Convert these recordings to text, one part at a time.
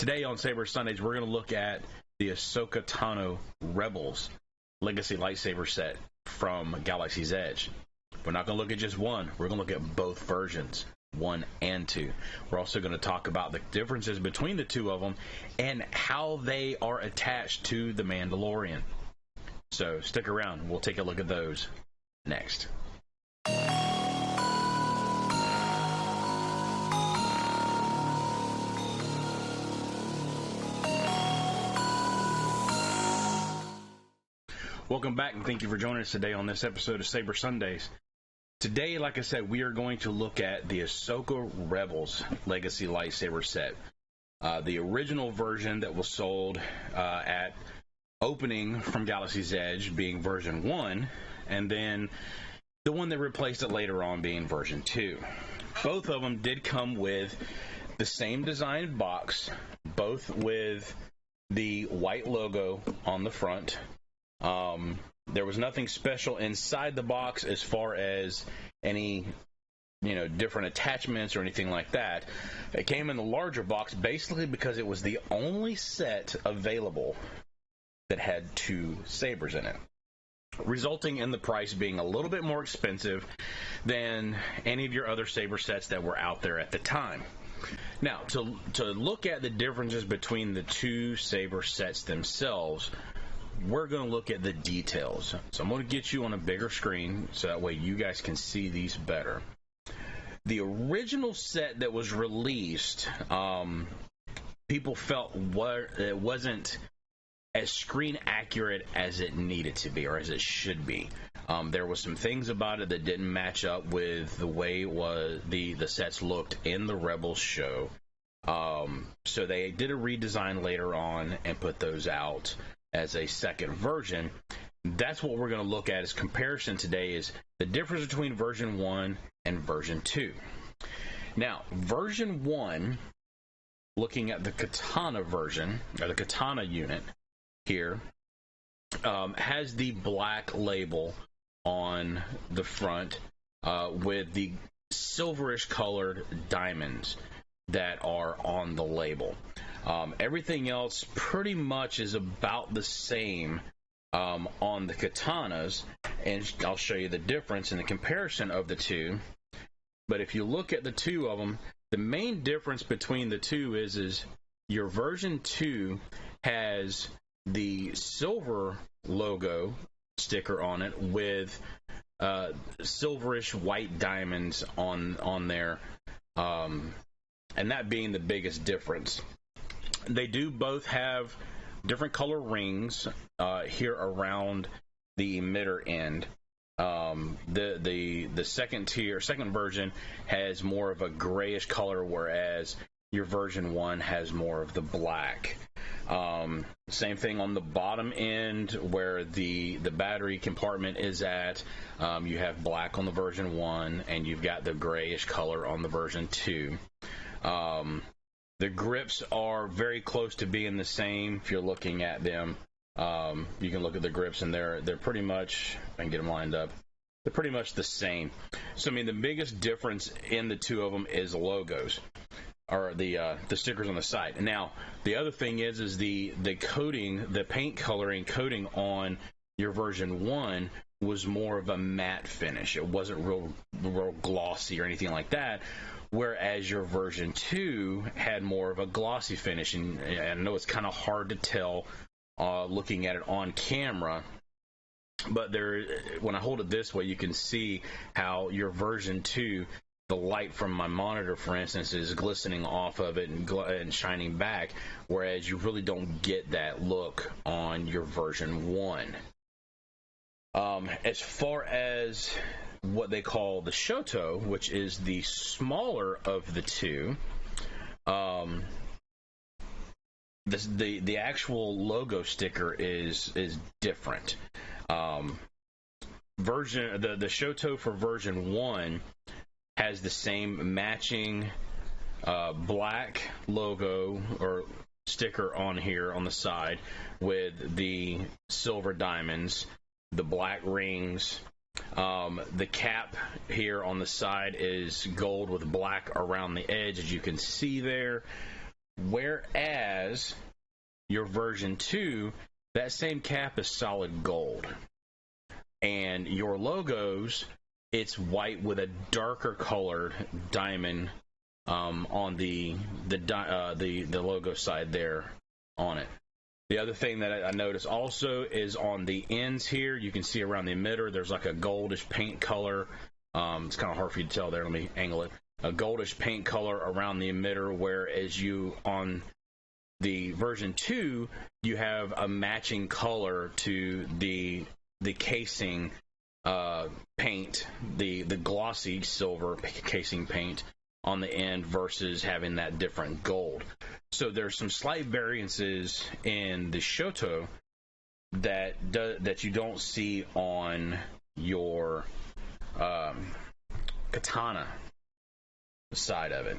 Today on Saber Sundays, we're going to look at the Ahsoka Tano Rebels Legacy Lightsaber set from Galaxy's Edge. We're not going to look at just one. We're going to look at both versions, 1 and 2. We're also going to talk about the differences between the two of them and how they are attached to the Mandalorian. So stick around. We'll take a look at those next. Welcome back, and thank you for joining us today on this episode of Saber Sundays. Today, like I said, we are going to look at the Ahsoka Rebels Legacy Lightsaber set. The original version that was sold at opening from Galaxy's Edge being version 1, and then the one that replaced it later on being version 2. Both of them did come with the same design box, both with the white logo on the front. There was nothing special inside the box as far as any, different attachments or anything like that. It came in the larger box basically because it was the only set available that had 2 sabers in it, resulting in the price being a little bit more expensive than any of your other saber sets that were out there at the time. Now, to look at the differences between the 2 saber sets themselves, we're going to look at the details. So I'm going to get you on a bigger screen so that way you guys can see these better. The original set that was released, people felt it wasn't as screen accurate as it needed to be, or as it should be. There was some things about it that didn't match up with the way the sets looked in the Rebels show. So they did a redesign later on and put those out as a second version. That's what we're going to look at as comparison today, is the difference between version 1 and version 2. Now, version 1, looking at the katana version, or the katana unit here, has the black label on the front with the silverish colored diamonds that are on the label. Everything else pretty much is about the same on the katanas, and I'll show you the difference in the comparison of the two. But if you look at the two of them, the main difference between the two is your version 2 has the silver logo sticker on it with silverish white diamonds on there, and that being the biggest difference. They do both have different color rings here around the emitter end. The second version has more of a grayish color, whereas your version 1 has more of the black. Same thing on the bottom end where the battery compartment is at. You have black on the version 1, and you've got the grayish color on the version 2. The grips are very close to being the same. If you're looking at them, you can look at the grips, and they're pretty much, if I can get them lined up, they're pretty much the same. So, the biggest difference in the two of them is the logos, or the stickers on the side. Now, the other thing is the coating, the paint coloring coating on your version 1 was more of a matte finish. It wasn't real glossy or anything like that. Whereas your version 2 had more of a glossy finish, and I know it's kind of hard to tell looking at it on camera, but when I hold it this way, you can see how your version 2, the light from my monitor, for instance, is glistening off of it and shining back, whereas you really don't get that look on your version 1. As far as what they call the Shoto, which is the smaller of the two, the actual logo sticker is different. The Shoto for version 1 has the same matching black logo or sticker on here on the side with the silver diamonds, the black rings. The cap here on the side is gold with black around the edge, as you can see there. Whereas your version 2, that same cap is solid gold. And your logos, it's white with a darker colored diamond on the logo side there on it. The other thing that I noticed also is on the ends here, you can see around the emitter, there's like a goldish paint color. It's kind of hard for you to tell there. Let me angle it. A goldish paint color around the emitter, whereas you on the version 2, you have a matching color to the casing paint, the glossy silver casing paint on the end versus having that different gold. So there's some slight variances in the Shoto that you don't see on your katana side of it.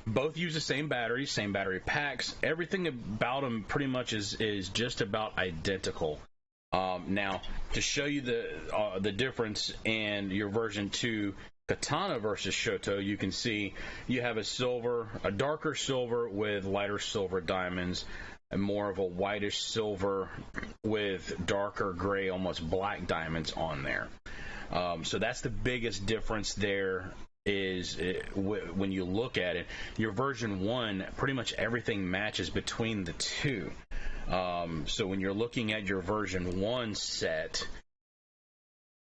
Both use the same battery packs. Everything about them pretty much is just about identical. Now, to show you the difference in your version 2 katana versus Shoto, you can see you have a darker silver with lighter silver diamonds, and more of a whitish silver with darker gray, almost black diamonds on there. So that's the biggest difference there. When you look at it, your version 1, pretty much everything matches between the two. So when you're looking at your version 1 set,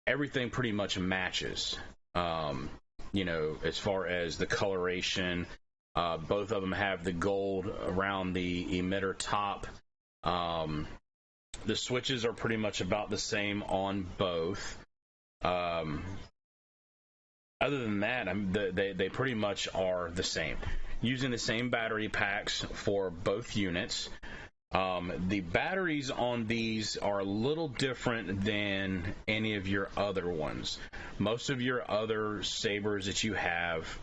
everything pretty much matches. As far as the coloration, both of them have the gold around the emitter top. The switches are pretty much about the same on both. Other than that, they pretty much are the same. Using the same battery packs for both units. The batteries on these are a little different than any of your other ones. Most of your other sabers that you have,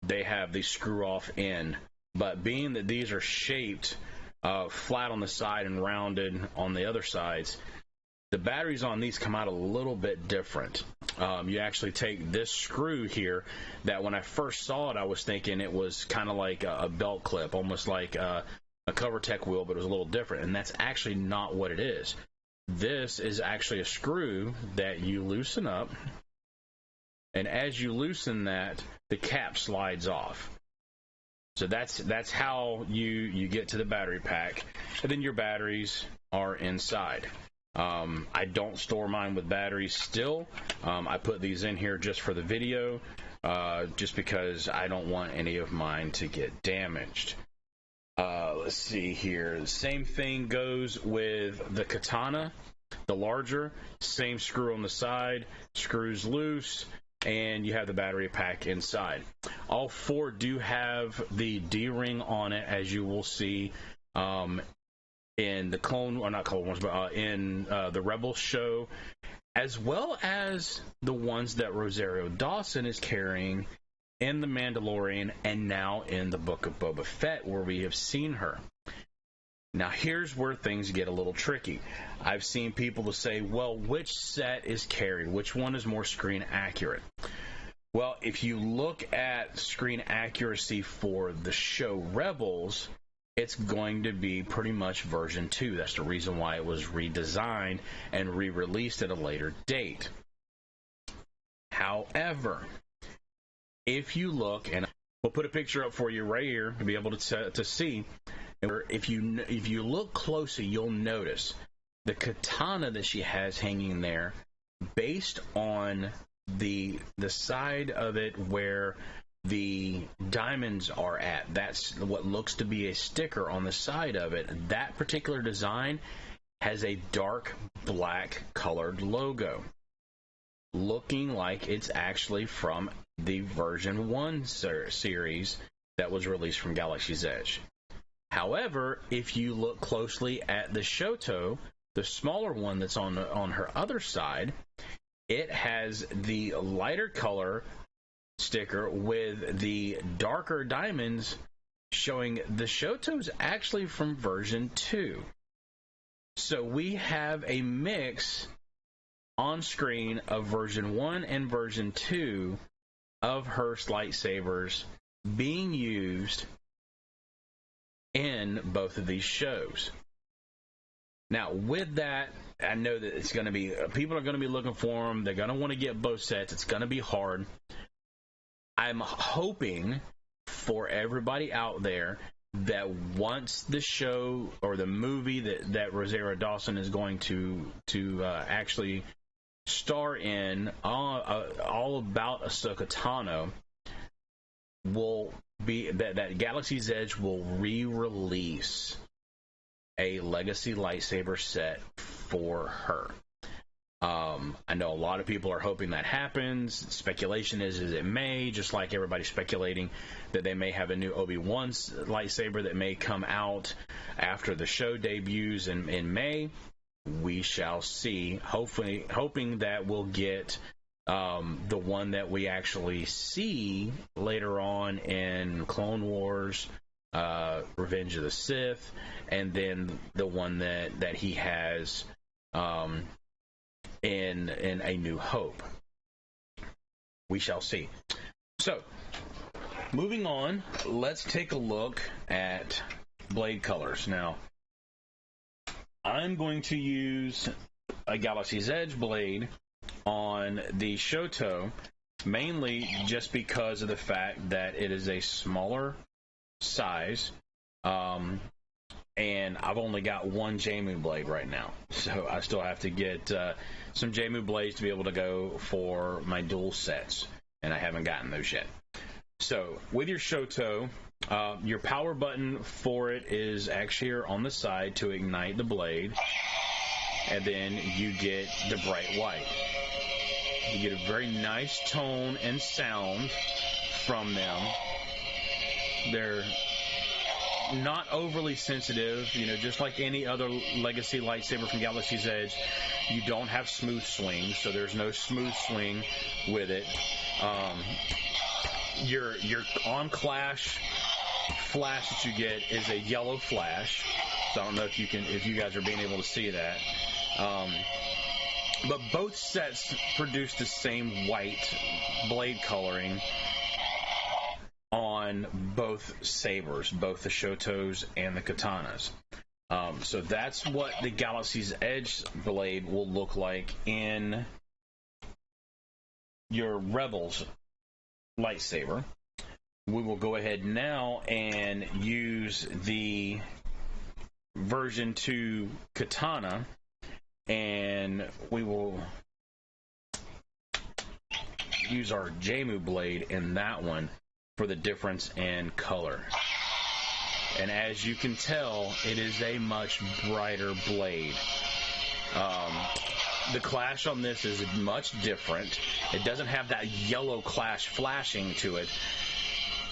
they have the screw-off end. But being that these are shaped flat on the side and rounded on the other sides, the batteries on these come out a little bit different. You actually take this screw here that when I first saw it, I was thinking it was kind of like a belt clip, almost like a CoverTech wheel, but it was a little different. And that's actually not what it is. This is actually a screw that you loosen up. And as you loosen that, the cap slides off. So that's how you get to the battery pack. And then your batteries are inside. I don't store mine with batteries still. I put these in here just for the video, just because I don't want any of mine to get damaged. Let's see here. The same thing goes with the katana, the larger. Same screw on the side, screws loose, and you have the battery pack inside. All four do have the D-ring on it, as you will see in the Clone, or not Clone Wars, but in the Rebels show, as well as the ones that Rosario Dawson is carrying in The Mandalorian and now in the Book of Boba Fett, where we have seen her. Now, here's where things get a little tricky. I've seen people say, well, which set is carried? Which one is more screen accurate? Well, if you look at screen accuracy for the show Rebels, it's going to be pretty much version 2. That's the reason why it was redesigned and re-released at a later date. However, if you look, and we'll put a picture up for you right here to be able to see, if you look closely, you'll notice the katana that she has hanging there, based on the side of it where the diamonds are at. That's what looks to be a sticker on the side of it. That particular design has a dark black colored logo, looking like it's actually from the version 1 series that was released from Galaxy's Edge. However, if you look closely at the Shoto, the smaller one that's on her other side, it has the lighter color sticker with the darker diamonds, showing the Shoto's actually from version 2. So we have a mix on screen of version 1 and version 2 of her lightsabers being used in both of these shows. Now, with that, I know that it's going to be, people are going to be looking for them. They're going to want to get both sets. It's going to be hard. I'm hoping for everybody out there that once the show or the movie that Rosario Dawson is going to actually star in, all about Ahsoka Tano, will be that Galaxy's Edge will re-release a Legacy lightsaber set for her. I know a lot of people are hoping that happens. Speculation is it may, just like everybody's speculating that they may have a new Obi-Wan lightsaber that may come out after the show debuts in May. We shall see. Hoping that we'll get the one that we actually see later on in Clone Wars, Revenge of the Sith, and then the one that he has in A New Hope. We shall see. So, moving on, let's take a look at blade colors. Now, I'm going to use a Galaxy's Edge blade on the Shoto, mainly just because of the fact that it is a smaller size, and I've only got one Jaymoo blade right now, so I still have to get some Jaymoo blades to be able to go for my dual sets, and I haven't gotten those yet. So with your Shoto, your power button for it is actually here on the side to ignite the blade, and then you get the bright white. You get a very nice tone and sound from them. They're not overly sensitive, just like any other Legacy lightsaber from Galaxy's Edge. You don't have smooth swing, so there's no smooth swing with it. Your on clash flash that you get is a yellow flash, so I don't know if you guys are being able to see that. But both sets produce the same white blade coloring on both sabers, both the Shotos and the Katanas. So that's what the Galaxy's Edge blade will look like in your Rebels lightsaber. We will go ahead now and use the version 2 Katana, and we will use our Jaymoo blade in that one for the difference in color. And as you can tell, it is a much brighter blade. The clash on this is much different. It doesn't have that yellow clash flashing to it.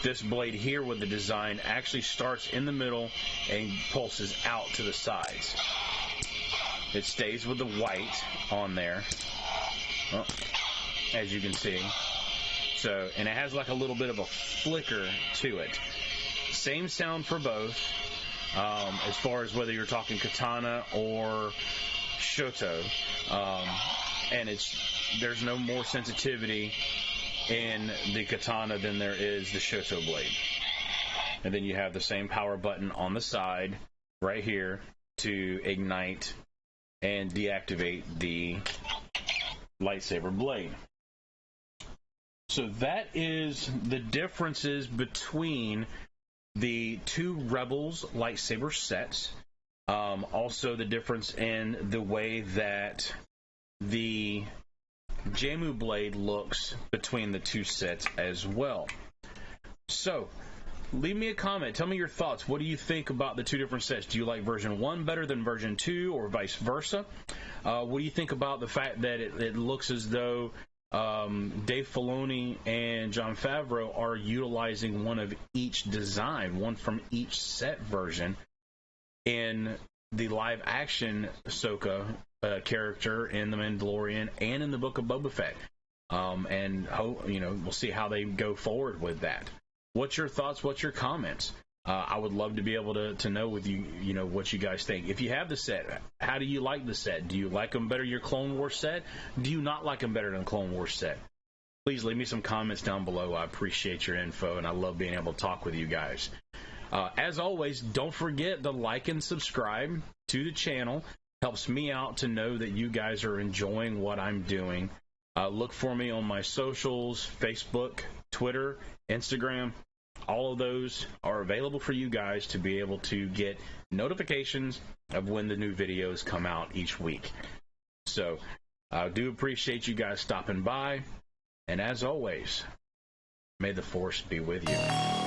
This blade here with the design actually starts in the middle and pulses out to the sides. It stays with the white on there, as you can see. So, and it has like a little bit of a flicker to it. Same sound for both, as far as whether you're talking Katana or Shoto, and there's no more sensitivity in the Katana than there is the Shoto blade. And then you have the same power button on the side right here to ignite and deactivate the lightsaber blade. So that is the differences between the two Rebels lightsaber sets. Also the difference in the way that the Jaymoo blade looks between the two sets as well. So leave me a comment. Tell me your thoughts. What do you think about the two different sets? Do you like version 1 better than version 2 or vice versa? What do you think about the fact that it looks as though Dave Filoni and Jon Favreau are utilizing one of each design, one from each set version in the live action Ahsoka character in The Mandalorian and in the Book of Boba Fett? And we'll see how they go forward with that. What's your thoughts? What's your comments? I would love to be able to know with you, what you guys think. If you have the set, how do you like the set? Do you like them better your Clone Wars set? Do you not like them better than Clone Wars set? please leave me some comments down below. I appreciate your info, and I love being able to talk with you guys. As always, don't forget to like and subscribe to the channel. Helps me out to know that you guys are enjoying what I'm doing. Look for me on my socials, Facebook, Twitter, Instagram. All of those are available for you guys to be able to get notifications of when the new videos come out each week. So I do appreciate you guys stopping by. And as always, may the Force be with you.